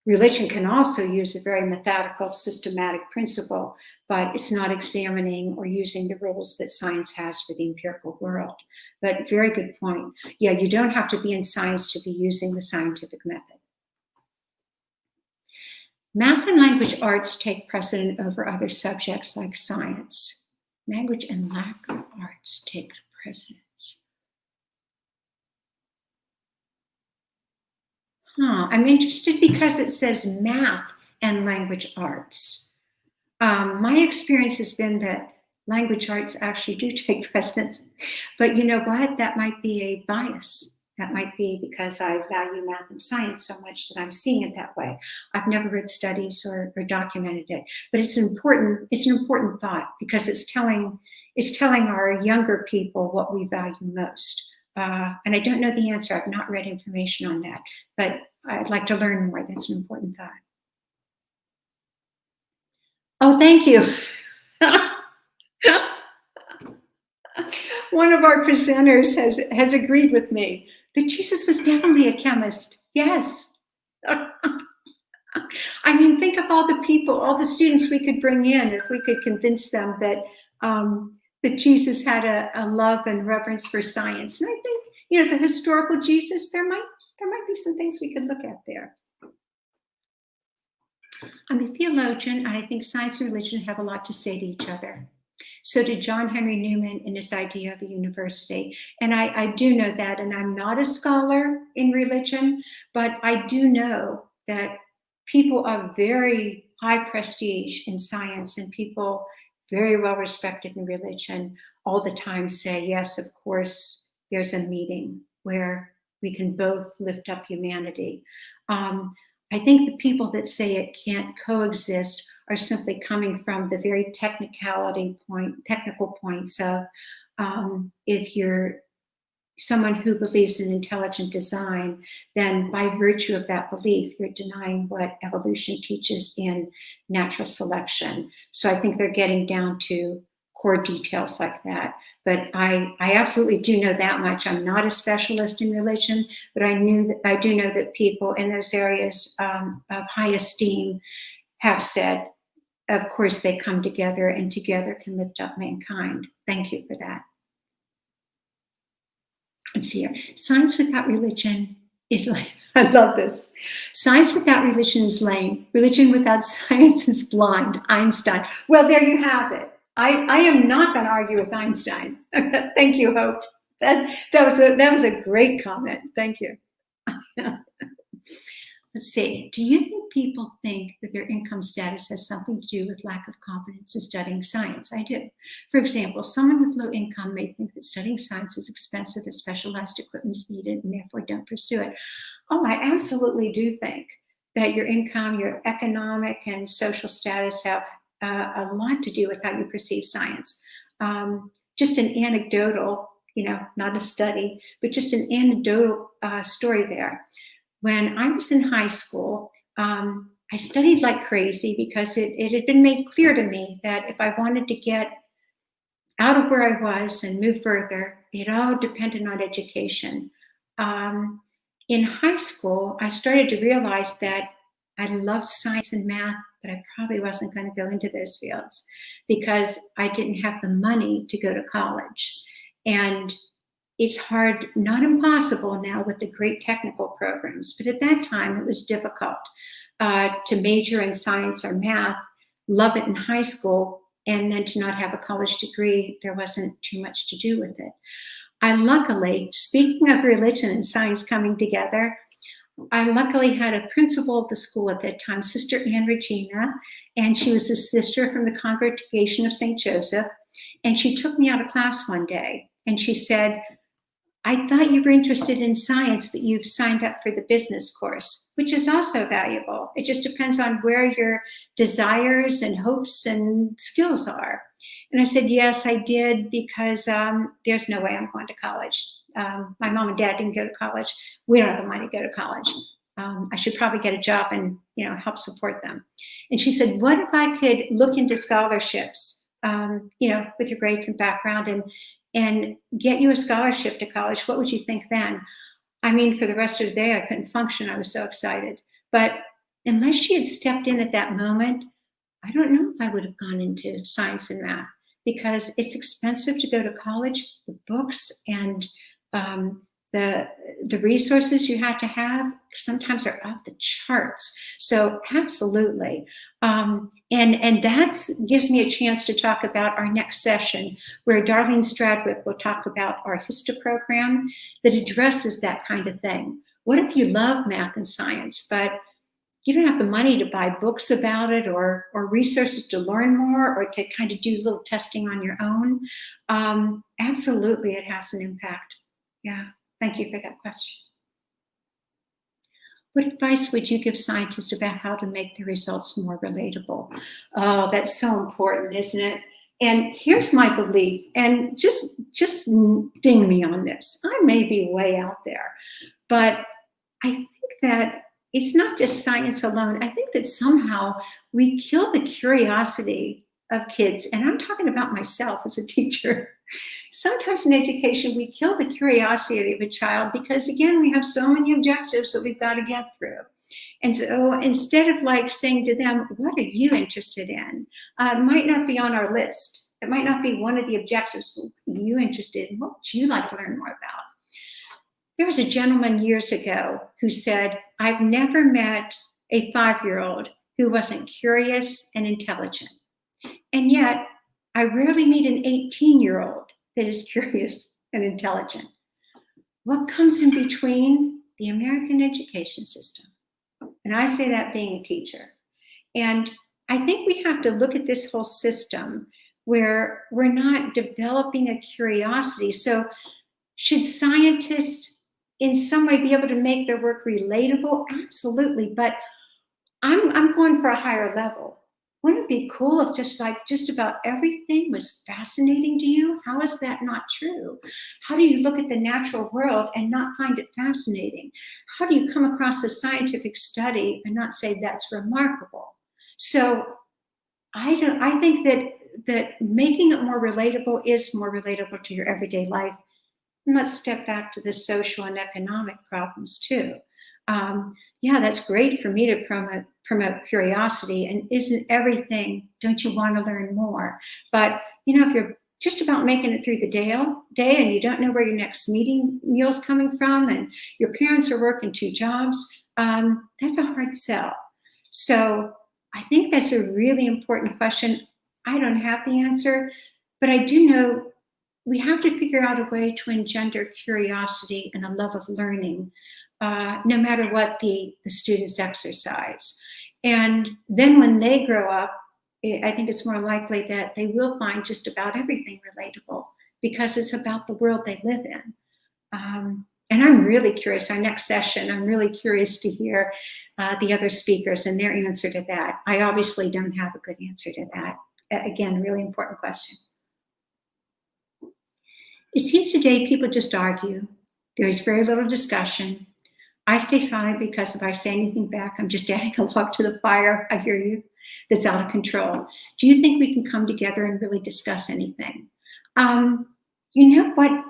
religion can also use a very methodical, systematic principle, but it's not examining or using the rules that science has for the empirical world. But very good point. Yeah, you don't have to be in science to be using the scientific method. Math and language arts take precedent over other subjects like science. Language and lack of arts take precedence. I'm interested because it says math and language arts. My experience has been that language arts actually do take precedence, but you know what? That might be a bias. That might be because I value math and science so much that I'm seeing it that way. I've never read studies or documented it, but it's an important thought because it's telling our younger people what we value most. And I don't know the answer. I've not read information on that, but I'd like to learn more. That's an important thought. Oh, thank you. One of our presenters has agreed with me that Jesus was definitely a chemist. Yes. I mean, think of all the people, all the students we could bring in if we could convince them that that Jesus had a love and reverence for science. And I think, the historical Jesus, there might be some things we could look at there. I'm a theologian, and I think science and religion have a lot to say to each other. So did John Henry Newman in his idea of a university. And I do know that, and I'm not a scholar in religion, but I do know that people of very high prestige in science and people very well respected in religion all the time say, yes, of course, there's a meeting where we can both lift up humanity. I think the people that say it can't coexist are simply coming from the very technical points of if you're someone who believes in intelligent design, then by virtue of that belief, you're denying what evolution teaches in natural selection. So I think they're getting down to core details like that. But I absolutely do know that much. I'm not a specialist in religion, but I do know that people in those areas of high esteem have said, of course, they come together and together can lift up mankind. Thank you for that. Let's see here. Science without religion is lame. I love this. Science without religion is lame. Religion without science is blind. Einstein. Well, there you have it. I am not going to argue with Einstein. Thank you, Hope. That was a great comment. Thank you. Let's see. Do you think people think that their income status has something to do with lack of confidence in studying science? I do. For example, someone with low income may think that studying science is expensive, that specialized equipment is needed, and therefore don't pursue it. Oh, I absolutely do think that your income, your economic and social status have a lot to do with how you perceive science. Just an anecdotal, not a study, but just an anecdotal story there. When I was in high school, I studied like crazy because it had been made clear to me that if I wanted to get out of where I was and move further, it all depended on education. In high school, I started to realize that I loved science and math, but I probably wasn't going to go into those fields because I didn't have the money to go to college. And it's hard, not impossible now with the great technical programs, but at that time it was difficult to major in science or math, love it in high school, and then to not have a college degree, there wasn't too much to do with it. I luckily, speaking of religion and science coming together, I luckily had a principal at the school at that time, Sister Ann Regina, and she was a sister from the Congregation of St. Joseph, and she took me out of class one day, and she said, I thought you were interested in science, but you've signed up for the business course, which is also valuable. It just depends on where your desires and hopes and skills are. And I said, yes, I did, because there's no way I'm going to college. My mom and dad didn't go to college. We don't have the money to go to college. I should probably get a job and help support them. And she said, what if I could look into scholarships, with your grades and background and get you a scholarship to college? What would you think then? I mean, for the rest of the day, I couldn't function. I was so excited. But unless she had stepped in at that moment, I don't know if I would have gone into science and math, because it's expensive to go to college. The books and the resources you have to have sometimes are off the charts. So absolutely. And that gives me a chance to talk about our next session, where Darlene Stradwick will talk about our HISTA program that addresses that kind of thing. What if you love math and science, but you don't have the money to buy books about it or resources to learn more or to kind of do a little testing on your own? Absolutely, it has an impact. Yeah, thank you for that question. What advice would you give scientists about how to make the results more relatable? Oh, that's so important, isn't it? And here's my belief, and just ding me on this. I may be way out there, but I think that it's not just science alone. I think that somehow we kill the curiosity of kids, and I'm talking about myself as a teacher. Sometimes in education, we kill the curiosity of a child because, again, we have so many objectives that we've got to get through. And so instead of like saying to them, what are you interested in? It might not be on our list. It might not be one of the objectives. What are you interested in? What would you like to learn more about? There was a gentleman years ago who said, I've never met a 5-year-old who wasn't curious and intelligent. And yet, I rarely meet an 18-year-old that is curious and intelligent. What comes in between? The American education system. And I say that being a teacher. And I think we have to look at this whole system where we're not developing a curiosity. So should scientists in some way be able to make their work relatable? Absolutely. But I'm going for a higher level. Wouldn't it be cool if just about everything was fascinating to you? How is that not true? How do you look at the natural world and not find it fascinating? How do you come across a scientific study and not say that's remarkable? So I think that making it more relatable is more relatable to your everyday life. And let's step back to the social and economic problems too. Yeah, that's great for me to promote curiosity, and isn't everything, don't you want to learn more? But if you're just about making it through the day and you don't know where your next meal's coming from, and your parents are working 2 jobs, that's a hard sell. So I think that's a really important question. I don't have the answer, but I do know we have to figure out a way to engender curiosity and a love of learning, no matter what the students exercise. And then when they grow up, I think it's more likely that they will find just about everything relatable because it's about the world they live in. And I'm really curious, our next session, I'm really curious to hear the other speakers and their answer to that. I obviously don't have a good answer to that. Again, really important question. It seems today people just argue. There is very little discussion. I stay silent because if I say anything back, I'm just adding a log to the fire. I hear you. That's out of control. Do you think we can come together and really discuss anything? You know what?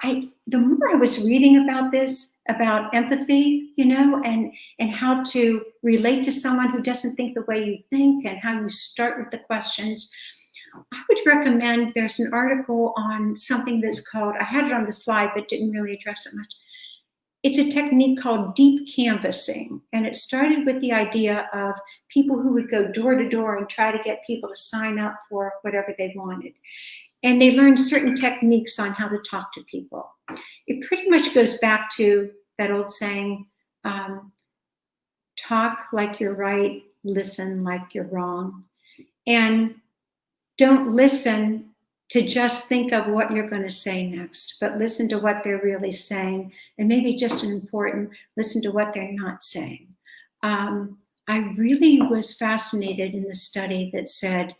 The more I was reading about this, about empathy, and how to relate to someone who doesn't think the way you think, and how you start with the questions, I would recommend, there's an article on something that's called, I had it on the slide, but didn't really address it much. It's a technique called deep canvassing. And it started with the idea of people who would go door to door and try to get people to sign up for whatever they wanted. And they learned certain techniques on how to talk to people. It pretty much goes back to that old saying, talk like you're right, listen like you're wrong. And don't listen to just think of what you're going to say next, but listen to what they're really saying. And maybe just as important, listen to what they're not saying. I really was fascinated in the study that said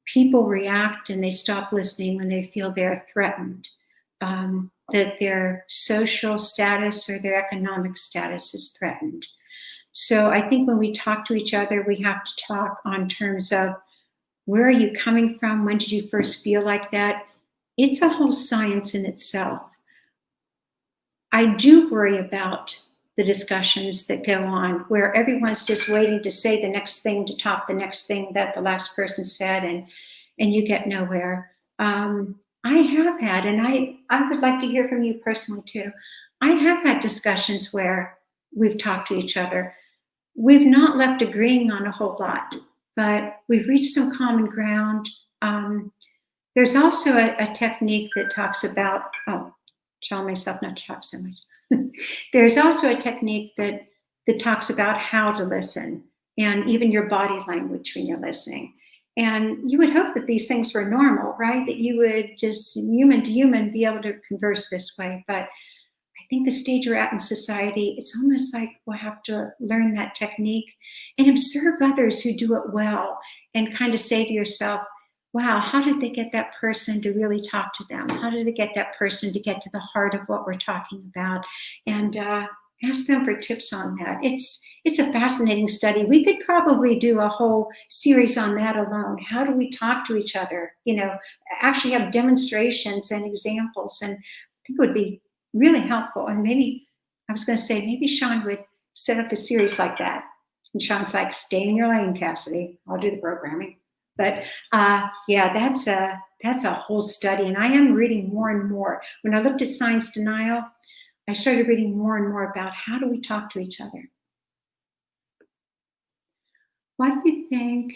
people react and they stop listening when they feel they're threatened, that their social status or their economic status is threatened. So I think when we talk to each other, we have to talk on terms of, where are you coming from? When did you first feel like that? It's a whole science in itself. I do worry about the discussions that go on where everyone's just waiting to say the next thing, to top the next thing that the last person said, and you get nowhere. I have had, and I would like to hear from you personally too. I have had discussions where we've talked to each other. We've not left agreeing on a whole lot, but we've reached some common ground. There's also a technique that talks about, telling myself not to talk so much. There's also a technique that talks about how to listen, and even your body language when you're listening. And you would hope that these things were normal, right? That you would just human to human be able to converse this way. But I think the stage we're at in society, it's almost like we'll have to learn that technique and observe others who do it well, and kind of say to yourself, wow, how did they get that person to really talk to them? How did they get that person to get to the heart of what we're talking about? And ask them for tips on that. It's a fascinating study. We could probably do a whole series on that alone. How do we talk to each other? Actually have demonstrations and examples. And I think it would be really helpful. And maybe, I was going to say, maybe Sean would set up a series like that. And Sean's like, stay in your lane, Cassidy. I'll do the programming. But yeah, that's a whole study. And I am reading more and more. When I looked at science denial, I started reading more and more about how do we talk to each other. Why do you think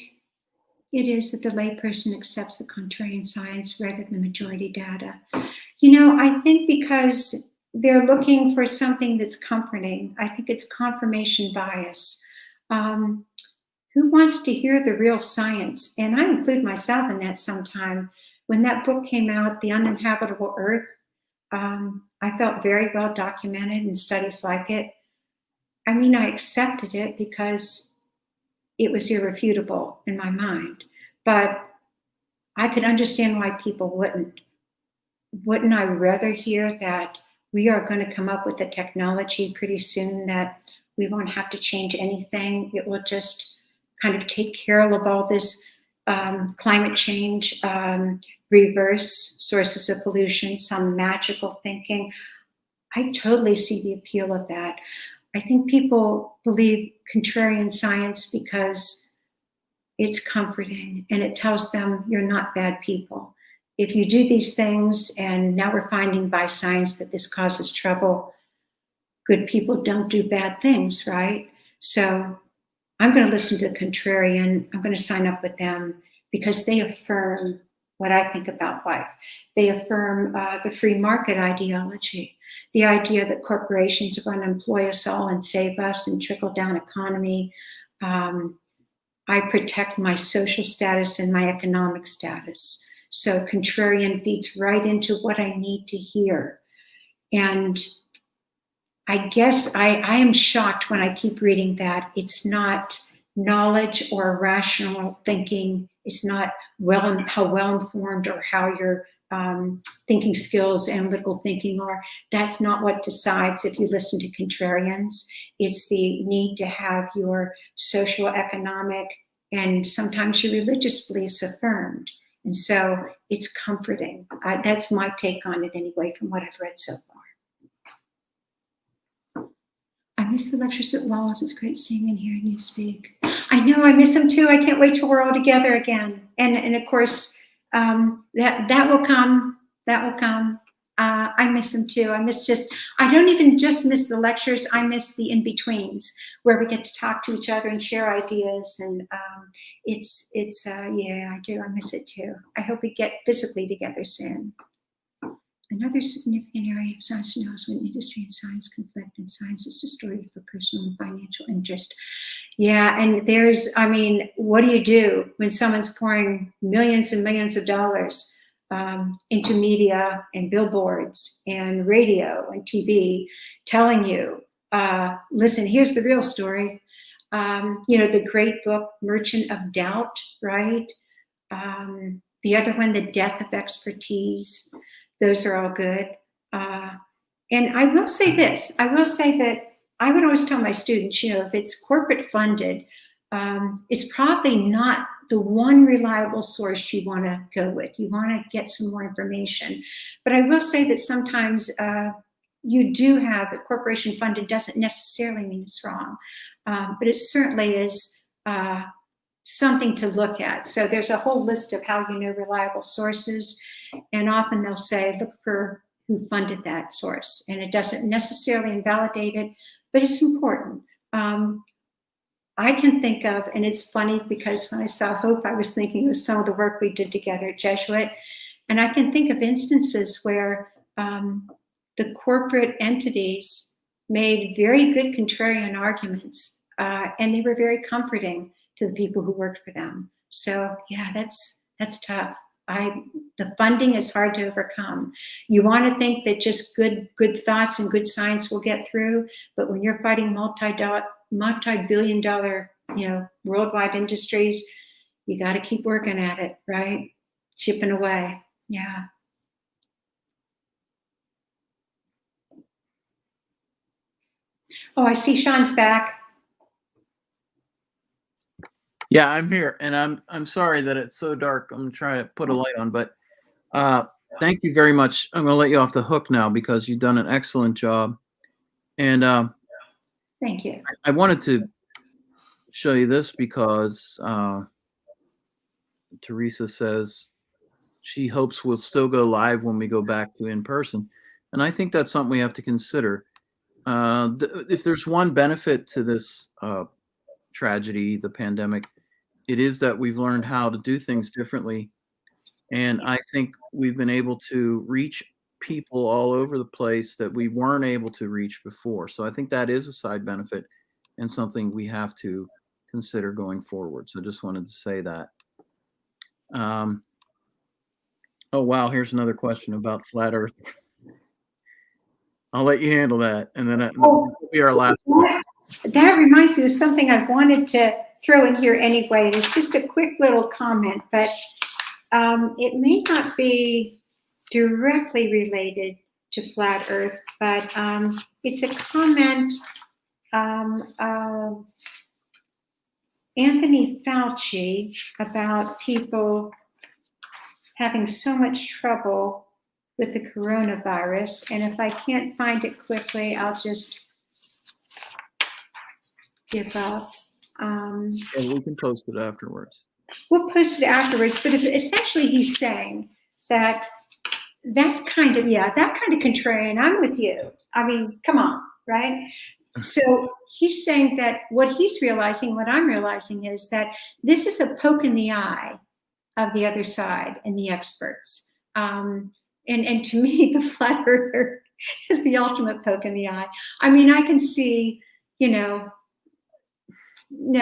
it is that the layperson accepts the contrarian science rather than the majority data? I think because they're looking for something that's comforting. I think it's confirmation bias. Who wants to hear the real science? And I include myself in that sometime. When that book came out, The Uninhabitable Earth, I felt very well documented in studies like it. I mean, I accepted it because it was irrefutable in my mind. But I could understand why people wouldn't. Wouldn't I rather hear that we are going to come up with a technology pretty soon that we won't have to change anything? It will just kind of take care of all this climate change, reverse sources of pollution, some magical thinking. I totally see the appeal of that. I think people believe contrarian science because it's comforting and it tells them you're not bad people. If you do these things, and now we're finding by science that this causes trouble, good people don't do bad things, right? So I'm going to listen to the contrarian. I'm going to sign up with them because they affirm what I think about life. They affirm the free market ideology, the idea that corporations are going to employ us all and save us and trickle down economy. I protect my social status and my economic status. So contrarian feeds right into what I need to hear. And I guess I am shocked when I keep reading that it's not knowledge or rational thinking. It's not how well-informed or how your thinking skills, analytical thinking are. That's not what decides if you listen to contrarians. It's the need to have your social, economic, and sometimes your religious beliefs affirmed. And so it's comforting. That's my take on it anyway, from what I've read so far. I miss the lectures at WALS. It's great seeing and hearing you speak. I know, I miss them too. I can't wait till we're all together again. And of course, that will come. That will come. I miss them too. I don't even just miss the lectures. I miss the in-betweens where we get to talk to each other and share ideas. And yeah, I do. I miss it too. I hope we get physically together soon. Another significant area of science now is when industry and science conflict and science is distorted for personal and financial interest. Yeah, and what do you do when someone's pouring millions and millions of dollars into media and billboards and radio and TV telling you, listen, here's the real story. The great book, Merchant of Doubt, right? The other one, The Death of Expertise. Those are all good. And I will say this. I will say that I would always tell my students, if it's corporate funded, it's probably not the one reliable source you want to go with. You want to get some more information. But I will say that sometimes you do have a corporation funded doesn't necessarily mean it's wrong. But it certainly is something to look at. So there's a whole list of how you know reliable sources. And often they'll say, look for who funded that source. And it doesn't necessarily invalidate it, but it's important. I can think of, and it's funny because when I saw Hope, I was thinking of some of the work we did together at Jesuit. And I can think of instances where the corporate entities made very good contrarian arguments, and they were very comforting to the people who worked for them. So yeah, that's tough. The funding is hard to overcome. You want to think that just good thoughts and good science will get through, but when you're fighting multi-billion-dollar, worldwide industries, you got to keep working at it, right? Chipping away. Yeah. Oh, I see Sean's back. Yeah, I'm here, and I'm sorry that it's so dark. I'm trying to put a light on, but thank you very much. I'm going to let you off the hook now because you've done an excellent job. And thank you. I wanted to show you this because Teresa says she hopes we'll still go live when we go back to in person. And I think that's something we have to consider. If there's one benefit to this tragedy, the pandemic, it is that we've learned how to do things differently. And I think we've been able to reach people all over the place that we weren't able to reach before. So I think that is a side benefit and something we have to consider going forward. So just wanted to say that. Oh, wow. Here's another question about flat Earth. I'll let you handle that. And then that'll be our last one. That reminds me of something I wanted to throw in here anyway. And it's just a quick little comment, but it may not be directly related to flat Earth, but it's a comment of Anthony Fauci about people having so much trouble with the coronavirus. And if I can't find it quickly, I'll just give up. And we can post it afterwards. We'll post it afterwards, but essentially he's saying that kind of contrarian, I'm with you. I mean, come on, right? So he's saying that what he's realizing, what I'm realizing is that this is a poke in the eye of the other side and the experts. And to me, the flat earther is the ultimate poke in the eye. I mean, I can see, no,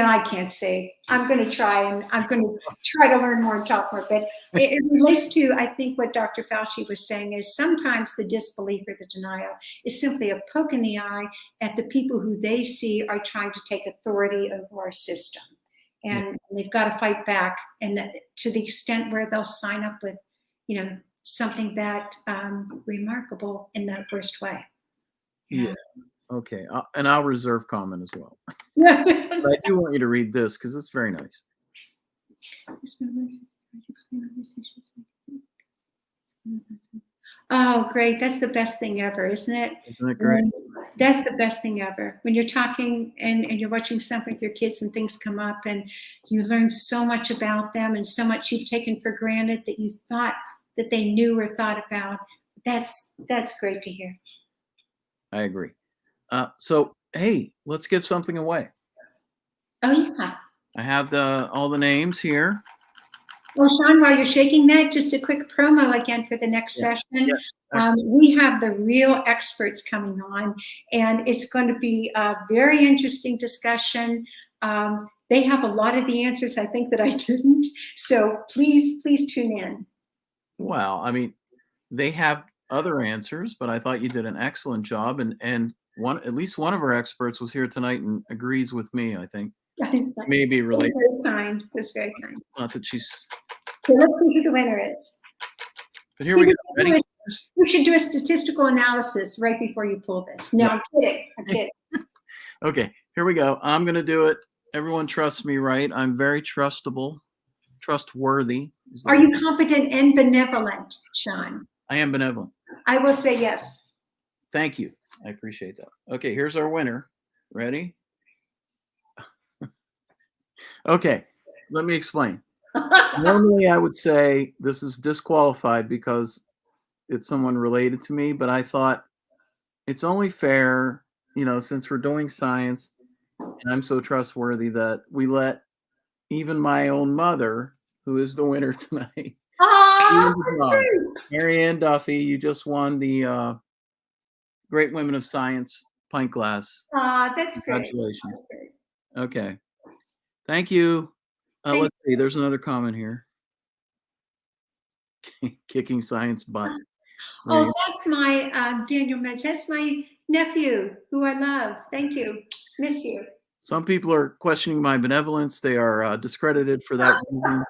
I can't say. I'm going to try, and I'm going to try to learn more and talk more. But it relates to, I think, what Dr. Fauci was saying is sometimes the disbelief or the denial is simply a poke in the eye at the people who they see are trying to take authority over our system. And they've got to fight back. And that, to the extent where they'll sign up with, something that remarkable in that worst way. Yeah. Okay. And I'll reserve comment as well. But I do want you to read this because it's very nice. Oh, great. That's the best thing ever, isn't it? Isn't it great? That's the best thing ever. When you're talking and you're watching something with your kids and things come up and you learn so much about them and so much you've taken for granted that you thought that they knew or thought about. That's great to hear. I agree. So, hey, let's give something away. Oh, yeah. I have all the names here. Well, Sean, while you're shaking that, just a quick promo again for the next session. Yeah, we have the real experts coming on, and it's going to be a very interesting discussion. They have a lot of the answers, I think, that I didn't. So please tune in. Well, I mean, they have other answers, but I thought you did an excellent job. And at least one of our experts was here tonight and agrees with me, I think. Maybe related. Very kind. That's very kind. Not that she's. So let's see who the winner is. But here we go. Ready? We should do a statistical analysis right before you pull this. No, I'm kidding. Okay, here we go. I'm going to do it. Everyone trusts me, right? I'm very trustworthy. Are you competent and benevolent, Sean? I am benevolent. I will say yes. Thank you. I appreciate that. Okay, here's our winner. Ready? Okay, let me explain. Normally, I would say this is disqualified because it's someone related to me, but I thought it's only fair, since we're doing science and I'm so trustworthy that we let even my own mother, who is the winner tonight, Mary Ann Duffy, you just won the Great Women of Science pint glass. That's great. Congratulations. That's great. Okay. Thank you. Let's see. There's another comment here. Kicking science butt. Oh, that's my Daniel Metz. That's my nephew, who I love. Thank you. Miss you. Some people are questioning my benevolence. They are discredited for that reason.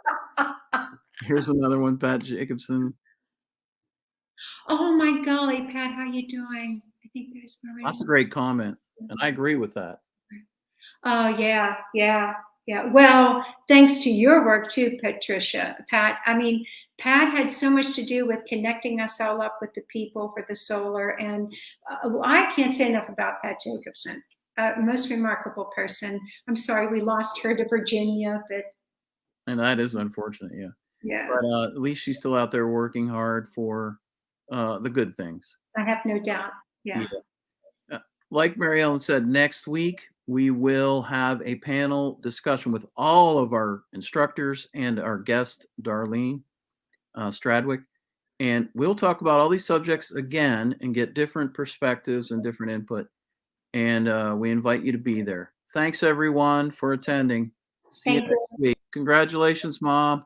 Here's another one, Pat Jacobson. Oh my golly, Pat, how you doing? I think there's Maria. That's a great comment, and I agree with that. Oh yeah. Well, thanks to your work too, Pat. I mean, Pat had so much to do with connecting us all up with the people for the solar, and I can't say enough about Pat Jacobson. Most remarkable person. I'm sorry we lost her to Virginia, but. And that is unfortunate, yeah. Yeah. But at least she's still out there working hard for the good things. I have no doubt. Yeah. Like Mary Ellen said, next week we will have a panel discussion with all of our instructors and our guest, Darlene Stradwick. And we'll talk about all these subjects again and get different perspectives and different input. And we invite you to be there. Thanks, everyone, for attending. See you next week. Congratulations, Mom.